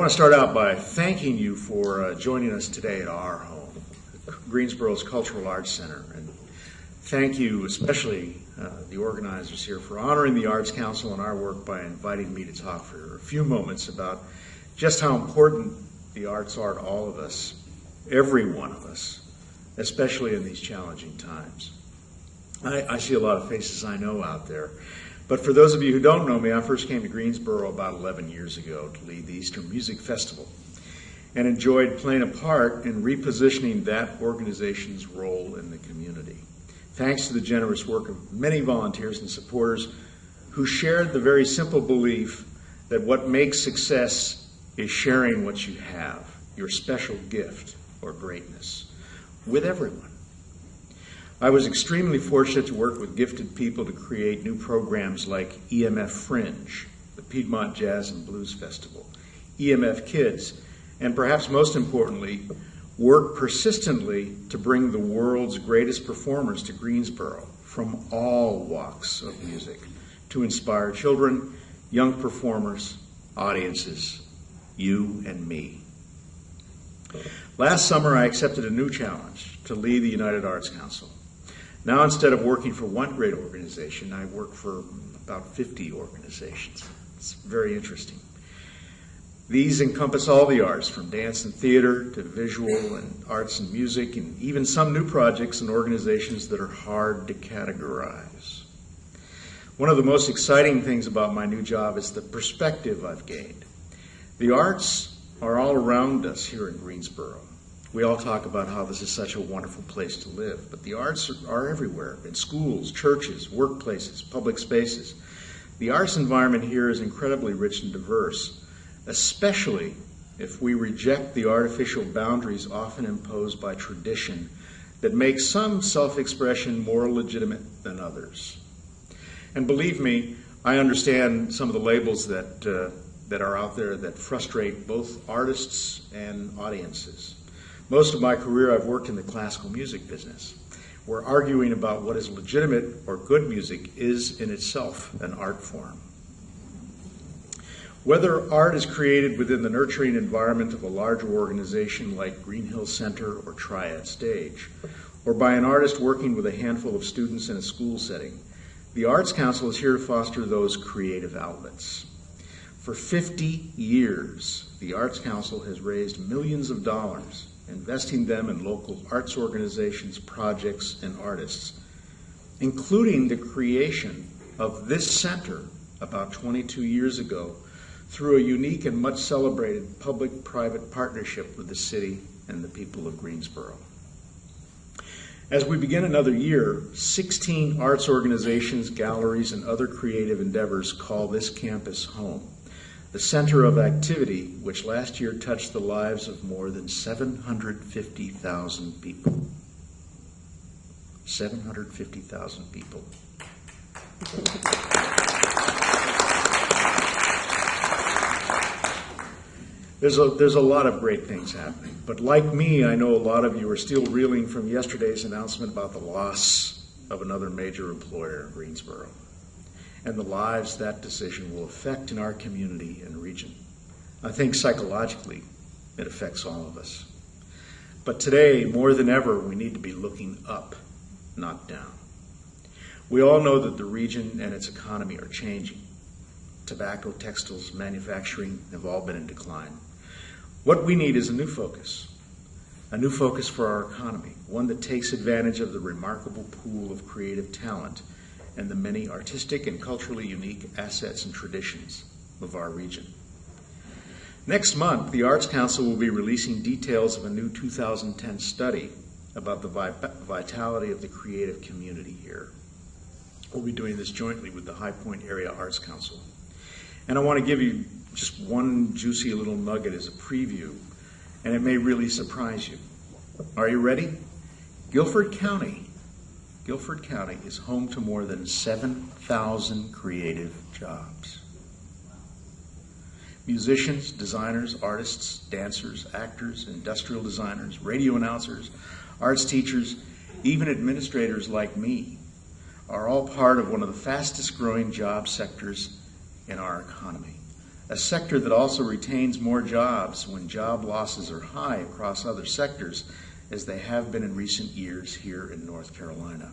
want to start out by thanking you for joining us today at our home, Greensboro's Cultural Arts Center. And thank you especially the organizers here for honoring the Arts Council and our work by inviting me to talk for a few moments about just how important the arts are to all of us, every one of us, especially in these challenging times. I see a lot of faces I know out there. But for those of you who don't know me, I first came to Greensboro about 11 years ago to lead the Eastern Music Festival and enjoyed playing a part in repositioning that organization's role in the community. Thanks to the generous work of many volunteers and supporters who shared the very simple belief that what makes success is sharing what you have, your special gift or greatness, with everyone. I was extremely fortunate to work with gifted people to create new programs like EMF Fringe, the Piedmont Jazz and Blues Festival, EMF Kids, and perhaps most importantly, work persistently to bring the world's greatest performers to Greensboro from all walks of music to inspire children, young performers, audiences, you and me. Last summer, I accepted a new challenge to lead the United Arts Council. Now, instead of working for one great organization, I work for about 50 organizations. It's very interesting. These encompass all the arts, from dance and theater to visual and arts and music, and even some new projects and organizations that are hard to categorize. One of the most exciting things about my new job is the perspective I've gained. The arts are all around us here in Greensboro. We all talk about how this is such a wonderful place to live, but the arts are everywhere, in schools, churches, workplaces, public spaces. The arts environment here is incredibly rich and diverse, especially if we reject the artificial boundaries often imposed by tradition that make some self-expression more legitimate than others. And believe me, I understand some of the labels that are out there that frustrate both artists and audiences. Most of my career, I've worked in the classical music business, where arguing about what is legitimate or good music is in itself an art form. Whether art is created within the nurturing environment of a larger organization like Green Hill Center or Triad Stage, or by an artist working with a handful of students in a school setting, the Arts Council is here to foster those creative outlets. For 50 years, the Arts Council has raised millions of dollars, investing them in local arts organizations, projects, and artists, including the creation of this center about 22 years ago through a unique and much celebrated public-private partnership with the city and the people of Greensboro. As we begin another year, 16 arts organizations, galleries, and other creative endeavors call this campus home, the center of activity which last year touched the lives of more than 750,000 people. 750,000 people. There's a lot of great things happening, but like me, I know a lot of you are still reeling from yesterday's announcement about the loss of another major employer in Greensboro, and the lives that decision will affect in our community and region. I think psychologically it affects all of us. But today, more than ever, we need to be looking up, not down. We all know that the region and its economy are changing. Tobacco, textiles, manufacturing have all been in decline. What we need is a new focus for our economy, one that takes advantage of the remarkable pool of creative talent and the many artistic and culturally unique assets and traditions of our region. Next month, the Arts Council will be releasing details of a new 2010 study about the vitality of the creative community here. We'll be doing this jointly with the High Point Area Arts Council. And I want to give you just one juicy little nugget as a preview, and it may really surprise you. Are you ready? Guilford County is home to more than 7,000 creative jobs. Musicians, designers, artists, dancers, actors, industrial designers, radio announcers, arts teachers, even administrators like me are all part of one of the fastest growing job sectors in our economy, a sector that also retains more jobs when job losses are high across other sectors, as they have been in recent years here in North Carolina.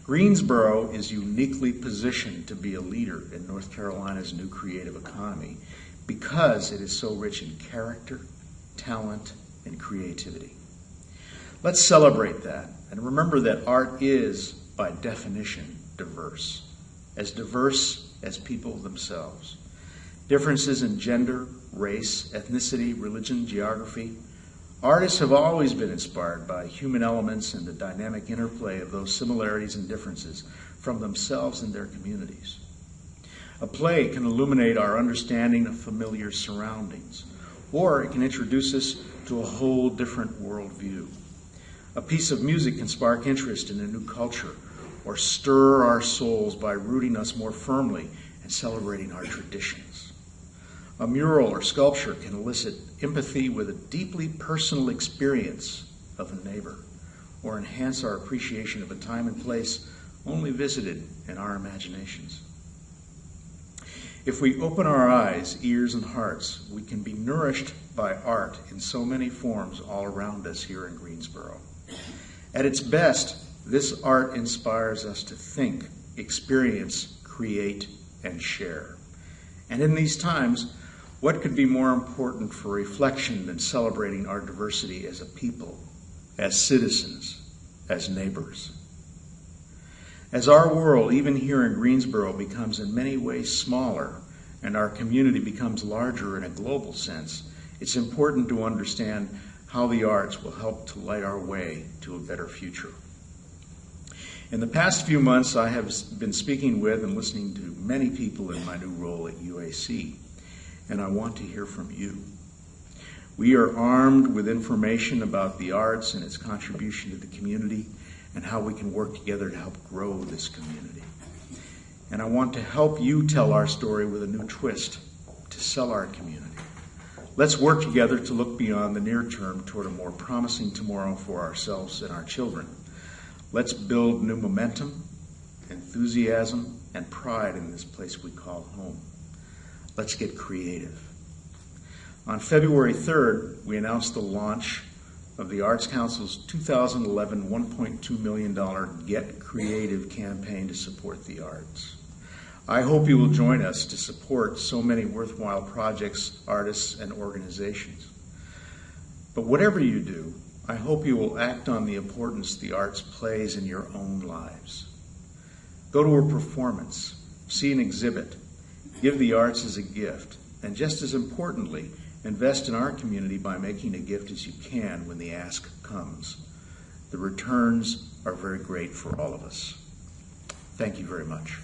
Greensboro is uniquely positioned to be a leader in North Carolina's new creative economy because it is so rich in character, talent, and creativity. Let's celebrate that and remember that art is, by definition, diverse as people themselves. Differences in gender, race, ethnicity, religion, geography. Artists have always been inspired by human elements and the dynamic interplay of those similarities and differences from themselves and their communities. A play can illuminate our understanding of familiar surroundings, or it can introduce us to a whole different worldview. A piece of music can spark interest in a new culture, or stir our souls by rooting us more firmly and celebrating our traditions. A mural or sculpture can elicit empathy with a deeply personal experience of a neighbor, or enhance our appreciation of a time and place only visited in our imaginations. If we open our eyes, ears, and hearts, we can be nourished by art in so many forms all around us here in Greensboro. At its best, this art inspires us to think, experience, create, and share. And in these times, what could be more important for reflection than celebrating our diversity as a people, as citizens, as neighbors? As our world, even here in Greensboro, becomes in many ways smaller and our community becomes larger in a global sense, it's important to understand how the arts will help to light our way to a better future. In the past few months, I have been speaking with and listening to many people in my new role at UAC, and I want to hear from you. We are armed with information about the arts and its contribution to the community and how we can work together to help grow this community. And I want to help you tell our story with a new twist to sell our community. Let's work together to look beyond the near term toward a more promising tomorrow for ourselves and our children. Let's build new momentum, enthusiasm, and pride in this place we call home. Let's get creative. On February 3rd, we announced the launch of the Arts Council's 2011 $1.2 million Get Creative campaign to support the arts. I hope you will join us to support so many worthwhile projects, artists, and organizations. But whatever you do, I hope you will act on the importance the arts plays in your own lives. Go to a performance, see an exhibit, give the arts as a gift, and just as importantly, invest in our community by making a gift as you can when the ask comes. The returns are very great for all of us. Thank you very much.